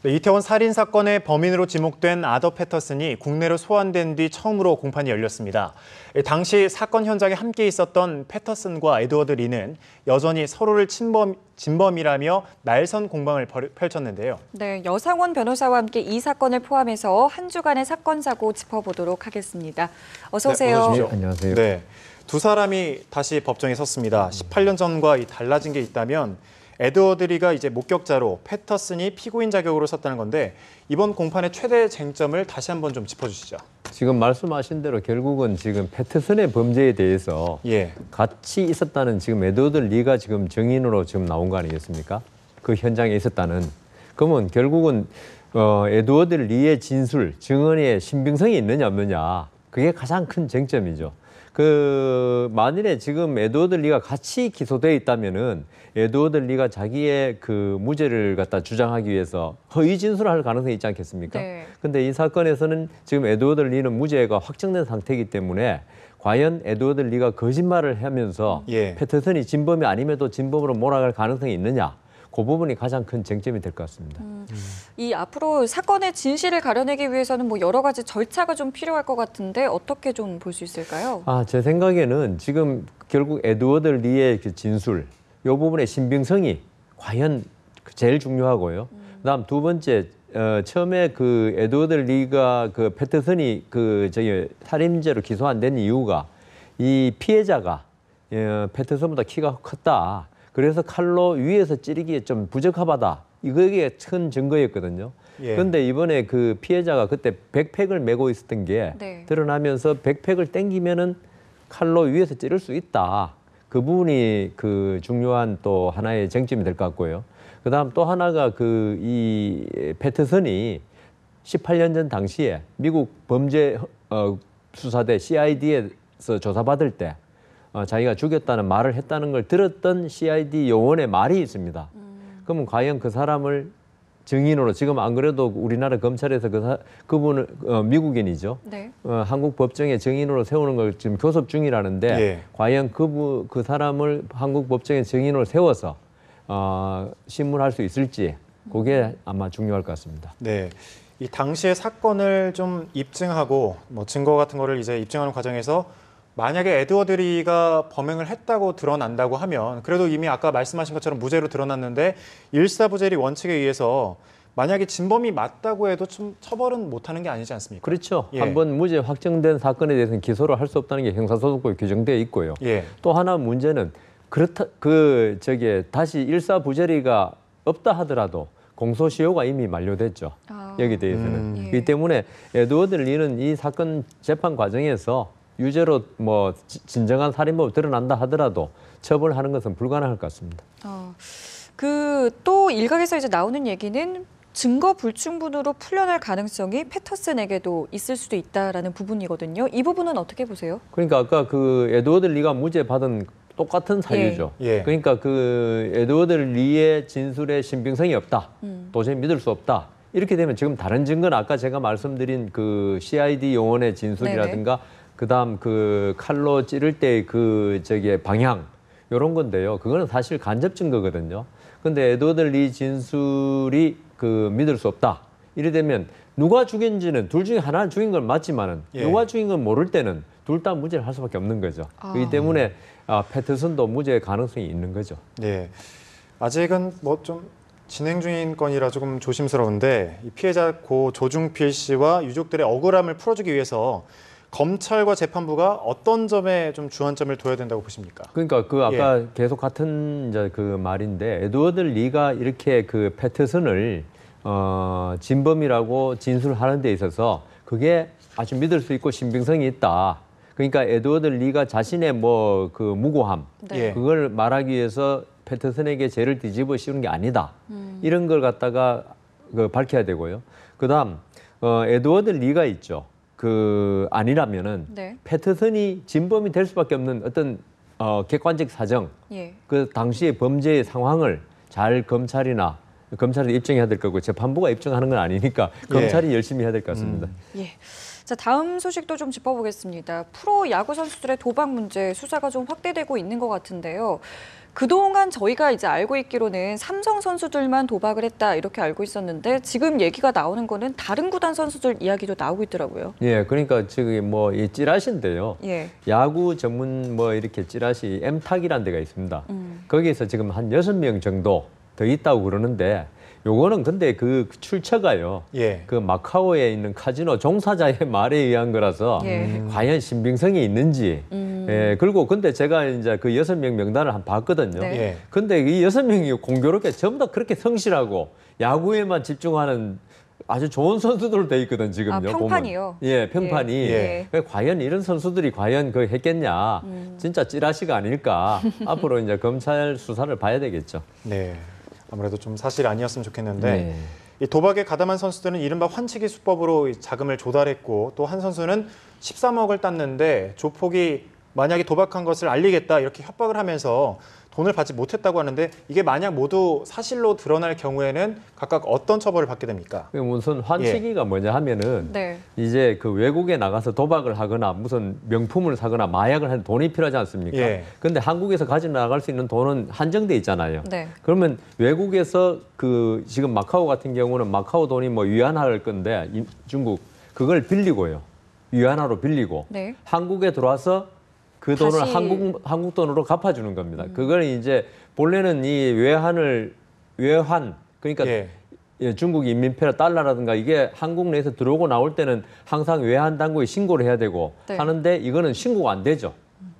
네, 이태원 살인 사건의 범인으로 지목된 아더 패터슨이 국내로 소환된 뒤 처음으로 공판이 열렸습니다. 당시 사건 현장에 함께 있었던 패터슨과 에드워드 리는 여전히 서로를 진범이라며 날선 공방을 펼쳤는데요. 네, 여상원 변호사와 함께 이 사건을 포함해서 한 주간의 사건 사고 짚어보도록 하겠습니다. 어서 오세요. 네, 어서 오십시오. 안녕하세요. 네, 두 사람이 다시 법정에 섰습니다. 18년 전과 달라진 게 있다면 에드워드 리가 이제 목격자로 패터슨이 피고인 자격으로 섰다는 건데 이번 공판의 최대 쟁점을 다시 한번 좀 짚어주시죠. 지금 말씀하신 대로 결국은 지금 패터슨의 범죄에 대해서 같이 있었다는 지금 에드워드 리가 지금 증인으로 지금 나온 거 아니겠습니까? 그 현장에 있었다는. 그러면 결국은 에드워드 리의 진술, 증언의 신빙성이 있느냐 없느냐 그게 가장 큰 쟁점이죠. 만일에 지금 에드워드 리가 같이 기소되어 있다면은 에드워드 리가 자기의 그 무죄를 갖다 주장하기 위해서 허위 진술을 할 가능성이 있지 않겠습니까? 네. 근데 이 사건에서는 지금 에드워드 리는 무죄가 확정된 상태이기 때문에 과연 에드워드 리가 거짓말을 하면서 패터슨이 진범이 아님에도 진범으로 몰아갈 가능성이 있느냐? 그 부분이 가장 큰 쟁점이 될 것 같습니다. 이 앞으로 사건의 진실을 가려내기 위해서는 뭐 여러 가지 절차가 좀 필요할 것 같은데 어떻게 좀 볼 수 있을까요? 제 생각에는 지금 결국 에드워드 리의 그 진술, 이 부분의 신빙성이 과연 제일 중요하고요. 그다음 두 번째, 처음에 그 에드워드 리가 그 패터슨이 살인죄로 기소 안 된 이유가 이 피해자가 패터슨보다 키가 컸다. 그래서 칼로 위에서 찌르기에 좀 부적합하다. 이게 큰 증거였거든요. 그런데 이번에 그 피해자가 그때 백팩을 메고 있었던 게 드러나면서 백팩을 당기면은 칼로 위에서 찌를 수 있다. 그 부분이 그 중요한 또 하나의 쟁점이 될 것 같고요. 그다음 또 하나가 이 패터슨이 18년 전 당시에 미국 범죄 수사대 CID에서 조사받을 때 자기가 죽였다는 말을 했다는 걸 들었던 CID 요원의 말이 있습니다. 그러면 과연 그 사람을 증인으로 지금 안 그래도 우리나라 검찰에서 그분을 미국인이죠. 한국 법정에 증인으로 세우는 걸 지금 교섭 중이라는데 과연 그 사람을 한국 법정에 증인으로 세워서 신문할 수 있을지 그게 아마 중요할 것 같습니다. 네. 이 당시의 사건을 좀 입증하고 뭐 증거 같은 거를 이제 입증하는 과정에서 만약에 에드워드 리가 범행을 했다고 드러난다고 하면 그래도 이미 아까 말씀하신 것처럼 무죄로 드러났는데 일사부재리 원칙에 의해서 만약에 진범이 맞다고 해도 좀 처벌은 못하는 게 아니지 않습니까? 그렇죠. 한번 무죄 확정된 사건에 대해서는 기소를 할 수 없다는 게 형사소송법에 규정되어 있고요. 또 하나 문제는 다시 일사부재리가 없다 하더라도 공소시효가 이미 만료됐죠. 여기 대해서는. 그렇기 때문에 에드워드 리는 이 사건 재판 과정에서 유죄로 뭐 진정한 살인범이 드러난다 하더라도 처벌하는 것은 불가능할 것 같습니다. 또 일각에서 이제 나오는 얘기는 증거 불충분으로 풀려날 가능성이 패터슨에게도 있을 수도 있다라는 부분이거든요. 이 부분은 어떻게 보세요? 그러니까 아까 그 에드워드 리가 무죄 받은 똑같은 사유죠. 그러니까 그 에드워드 리의 진술에 신빙성이 없다. 도저히 믿을 수 없다. 이렇게 되면 지금 다른 증거는 아까 제가 말씀드린 그 CID 요원의 진술이라든가 그다음 그 칼로 찌를 때 방향 이런 건데요. 그거는 사실 간접 증거거든요. 근데 에드워드 리 진술이 믿을 수 없다. 이래 되면 누가 죽인지는 둘 중에 하나는 죽인 건 맞지만은 누가 죽인 건 모를 때는 둘 다 무죄를 할 수밖에 없는 거죠. 그렇기 때문에 패터슨도 무죄의 가능성이 있는 거죠. 네, 아직은 뭐 좀 진행 중인 건이라 조금 조심스러운데 이 피해자 고 조중필 씨와 유족들의 억울함을 풀어주기 위해서 검찰과 재판부가 어떤 점에 좀 주안점을 둬야 된다고 보십니까? 그러니까 아까 계속 같은 이제 그 말인데 에드워드 리가 이렇게 그 패터슨을 진범이라고 진술하는 데 있어서 그게 아주 믿을 수 있고 신빙성이 있다. 그러니까 에드워드 리가 자신의 무고함 그걸 말하기 위해서 패터슨에게 죄를 뒤집어 씌우는 게 아니다. 이런 걸 갖다가 밝혀야 되고요. 그다음 에드워드 리가 있죠. 아니라면은 패터슨이 진범이 될 수밖에 없는 어떤 객관적 사정, 그 당시의 범죄의 상황을 잘 검찰이 입증해야 될 거고 재판부가 입증하는 건 아니니까 검찰이 열심히 해야 될 것 같습니다. 자, 다음 소식도 좀 짚어보겠습니다. 프로 야구 선수들의 도박 문제 수사가 좀 확대되고 있는 것 같은데요. 그동안 저희가 이제 알고 있기로는 삼성 선수들만 도박을 했다 이렇게 알고 있었는데 지금 얘기가 나오는 거는 다른 구단 선수들 이야기도 나오고 있더라고요. 예, 그러니까 지금 뭐 이 찌라시인데요. 예. 야구 전문 뭐 이렇게 찌라시 M탁이라는 데가 있습니다. 거기에서 지금 한 6명 정도 더 있다고 그러는데 요거는 근데 그 출처가요. 예. 그 마카오에 있는 카지노 종사자의 말에 의한 거라서 예. 과연 신빙성이 있는지. 예, 그리고 근데 제가 이제 그 6명 명단을 한 봤거든요. 네. 예. 근데 이 6명이 공교롭게 전부 다 그렇게 성실하고 야구에만 집중하는 아주 좋은 선수들로 돼 있거든 지금요. 아, 평판이요? 보면. 예, 평판이. 예. 과연 이런 선수들이 과연 그 했겠냐? 진짜 찌라시가 아닐까? 앞으로 이제 검찰 수사를 봐야 되겠죠. 네. 아무래도 좀 사실 아니었으면 좋겠는데 네. 이 도박에 가담한 선수들은 이른바 환치기 수법으로 이 자금을 조달했고 또 한 선수는 13억을 땄는데 조폭이 만약에 도박한 것을 알리겠다 이렇게 협박을 하면서 돈을 받지 못했다고 하는데 이게 만약 모두 사실로 드러날 경우에는 각각 어떤 처벌을 받게 됩니까? 우선 환치기가 뭐냐 하면은 네. 이제 그 외국에 나가서 도박을 하거나 무슨 명품을 사거나 마약을 하는 돈이 필요하지 않습니까? 예. 근데 한국에서 가져 나갈 수 있는 돈은 한정돼 있잖아요. 네. 그러면 외국에서 그 지금 마카오 같은 경우는 마카오 돈이 뭐 위안화일 건데 중국 그걸 빌리고요. 위안화로 빌리고 네. 한국에 들어와서 그 돈을 다시- 한국 돈으로 갚아주는 겁니다. 그걸 이제 본래는 이 외환 그러니까 예. 예, 중국 인민폐라 달러라든가 이게 한국 내에서 들어오고 나올 때는 항상 외환 당국에 신고를 해야 되고 네. 하는데 이거는 신고가 안 되죠.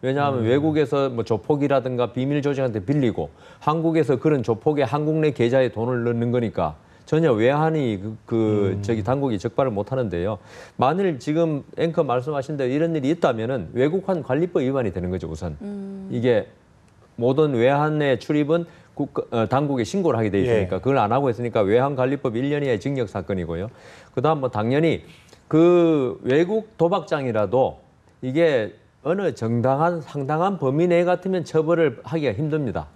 왜냐하면 외국에서 뭐 조폭이라든가 비밀 조직한테 빌리고 한국에서 그런 조폭의 한국 내 계좌에 돈을 넣는 거니까 전혀 외환이 저기 당국이 적발을 못 하는데요. 만일 지금 앵커 말씀하신 대로 이런 일이 있다면은 외국환 관리법 위반이 되는 거죠, 우선. 이게 모든 외환의 출입은 당국에 신고를 하게 돼 있으니까 예. 그걸 안 하고 있으니까 외환관리법 1년 이하의 징역 사건이고요. 그다음 뭐 당연히 그 외국 도박장이라도 이게 어느 상당한 범위 내 같으면 처벌을 하기가 힘듭니다.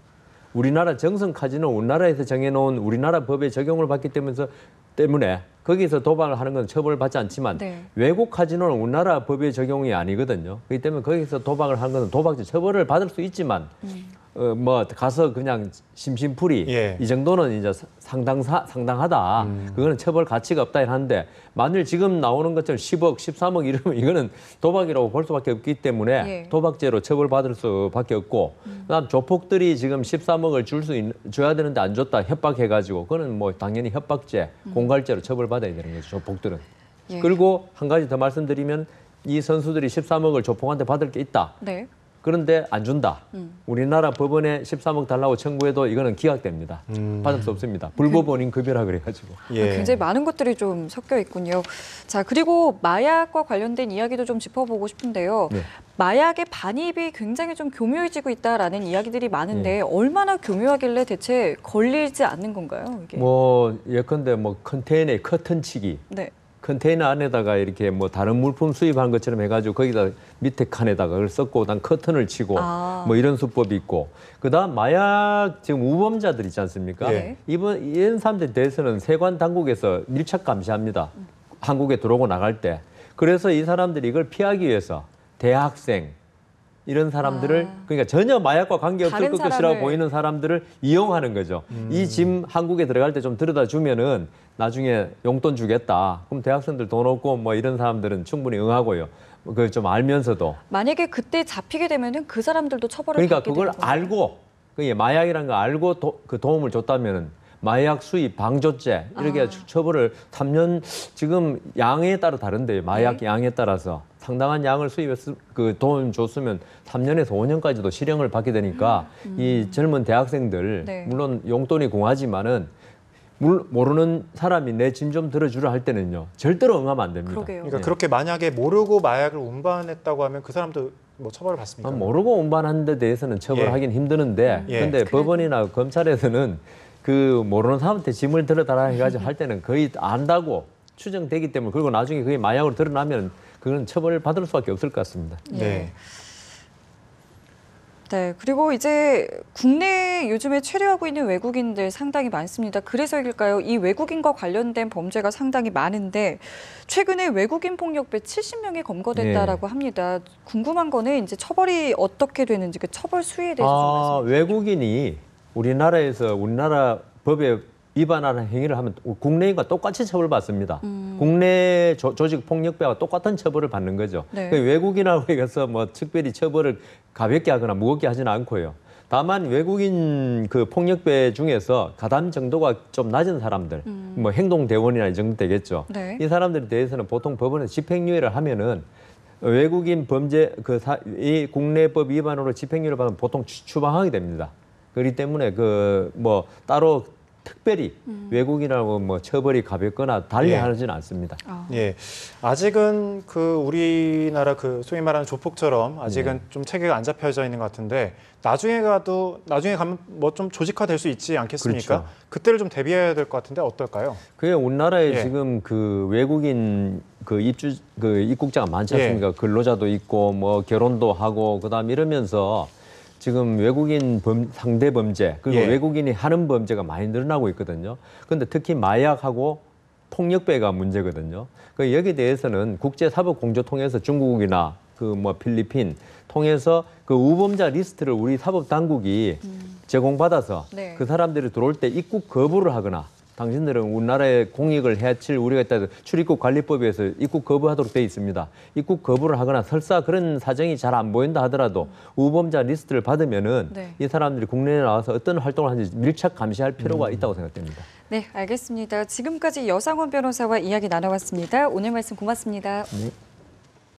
우리나라 정성 카지노 우리나라에서 정해놓은 우리나라 법에 적용을 받기 때문에 거기서 도박을 하는 건 처벌받지 않지만 네. 외국 카지노는 우리나라 법의 적용이 아니거든요. 그렇기 때문에 거기서 도박을 하는 것은 도박죄 처벌을 받을 수 있지만 뭐 가서 그냥 심심풀이 예. 이 정도는 이제 상당하다. 그거는 처벌 가치가 없다 하는데 만일 지금 나오는 것처럼 10억, 13억 이러면 이거는 도박이라고 볼 수밖에 없기 때문에 예. 도박죄로 처벌받을 수밖에 없고 그다음 조폭들이 지금 13억을 줘야 되는데 안 줬다 협박해가지고 그거는 뭐 당연히 협박죄, 공갈죄로 처벌받아야 되는 거죠. 조폭들은. 예. 그리고 한 가지 더 말씀드리면 이 선수들이 13억을 조폭한테 받을 게 있다. 네. 그런데 안 준다. 우리나라 법원에 13억 달라고 청구해도 이거는 기각됩니다. 받을 수 없습니다. 불법원인 급여라 그래가지고. 예. 굉장히 많은 것들이 좀 섞여 있군요. 자, 그리고 마약과 관련된 이야기도 좀 짚어보고 싶은데요. 네. 마약의 반입이 굉장히 좀 교묘해지고 있다라는 이야기들이 많은데 네. 얼마나 교묘하길래 대체 걸리지 않는 건가요? 이게? 뭐 예컨대 뭐 컨테이너에 커튼치기. 네. 컨테이너 안에다가 이렇게 뭐 다른 물품 수입한 것처럼 해가지고 거기다 밑에 칸에다가 그걸 섞고 그다음 커튼을 치고 아. 뭐 이런 수법이 있고 그다음 마약 지금 우범자들 있지 않습니까? 예. 이런 사람들에 대해서는 세관 당국에서 밀착 감시합니다. 한국에 들어오고 나갈 때. 그래서 이 사람들이 이걸 피하기 위해서 대학생 이런 사람들을 그러니까 전혀 마약과 관계없을 다른 것이라고 사람을. 보이는 사람들을 이용하는 거죠. 이 짐 한국에 들어갈 때 좀 들여다 주면은 나중에 용돈 주겠다. 그럼 대학생들 돈 없고 뭐 이런 사람들은 충분히 응하고요. 그걸 좀 알면서도 만약에 그때 잡히게 되면은 그 사람들도 처벌을 그러니까 받게 그걸 되는 건가요? 알고 그게 마약이라는 거 알고 그 도움을 줬다면은 마약 수입 방조죄 이렇게 아. 처벌을 3년 지금 양에 따라 다른데요. 마약 네. 양에 따라서 상당한 양을 수입해서 그 도움 줬으면 3년에서 5년까지도 실형을 받게 되니까 이 젊은 대학생들 네. 물론 용돈이 공하지만은 모르는 사람이 내 짐 좀 들어주라 할 때는요 절대로 응하면 안 됩니다. 그러게요. 그러니까 네. 그렇게 만약에 모르고 마약을 운반했다고 하면 그 사람도 뭐 처벌을 받습니까? 모르고 운반하는 데 대해서는 처벌하긴 힘드는데 예. 근데 법원이나 검찰에서는 그 모르는 사람한테 짐을 들어달라 해가지고 할 때는 거의 안다고 추정되기 때문에 그리고 나중에 그게 마약으로 드러나면 그건 처벌을 받을 수밖에 없을 것 같습니다. 예. 네. 네, 그리고 이제 국내에 요즘에 체류하고 있는 외국인들 상당히 많습니다. 그래서일까요? 이 외국인과 관련된 범죄가 상당히 많은데 최근에 외국인 폭력배 70명이 검거됐다라고 합니다. 궁금한 거는 이제 처벌이 어떻게 되는지 그 처벌 수위에 대해서 좀 말씀해 주세요. 외국인이 우리나라에서 우리나라 법에 위반하는 행위를 하면 국내인과 똑같이 처벌받습니다. 국내 조직 폭력배와 똑같은 처벌을 받는 거죠. 네. 그 외국인하고 해서 뭐 특별히 처벌을 가볍게 하거나 무겁게 하지는 않고요. 다만 외국인 그 폭력배 중에서 가담 정도가 좀 낮은 사람들, 뭐 행동대원이나 이 정도 되겠죠. 네. 이 사람들에 대해서는 보통 법원에서 집행유예를 하면은 외국인 범죄 이 국내법 위반으로 집행유예를 받으면 보통 추방하게 됩니다. 그렇기 때문에 그 뭐 따로 특별히 외국인하고 뭐 처벌이 가볍거나 달리 예. 하지는 않습니다. 예, 아직은 그 우리나라 그 소위 말하는 조폭처럼 아직은 좀 체계가 안 잡혀져 있는 것 같은데 나중에 가면 뭐 좀 조직화될 수 있지 않겠습니까? 그렇죠. 그때를 좀 대비해야 될 것 같은데 어떨까요? 그게 우리나라에 예. 지금 그 외국인 그 입국자가 많지 않습니까? 근로자도 있고 뭐 결혼도 하고 그다음 이러면서 지금 외국인 상대 범죄 그리고 예. 외국인이 하는 범죄가 많이 늘어나고 있거든요. 그런데 특히 마약하고 폭력배가 문제거든요. 그 여기에 대해서는 국제사법공조 통해서 중국이나 그 뭐 필리핀 통해서 그 우범자 리스트를 우리 사법 당국이 제공받아서 네. 그 사람들이 들어올 때 입국 거부를 하거나 당신들은 우리나라의 공익을 해칠 우리가 있다 출입국 관리법에서 입국 거부하도록 돼 있습니다. 입국 거부를 하거나 설사 그런 사정이 잘 안 보인다 하더라도 우범자 리스트를 받으면은 네. 이 사람들이 국내에 나와서 어떤 활동을 하는지 밀착 감시할 필요가 있다고 생각됩니다. 네, 알겠습니다. 지금까지 여상원 변호사와 이야기 나눠봤습니다. 오늘 말씀 고맙습니다. 네.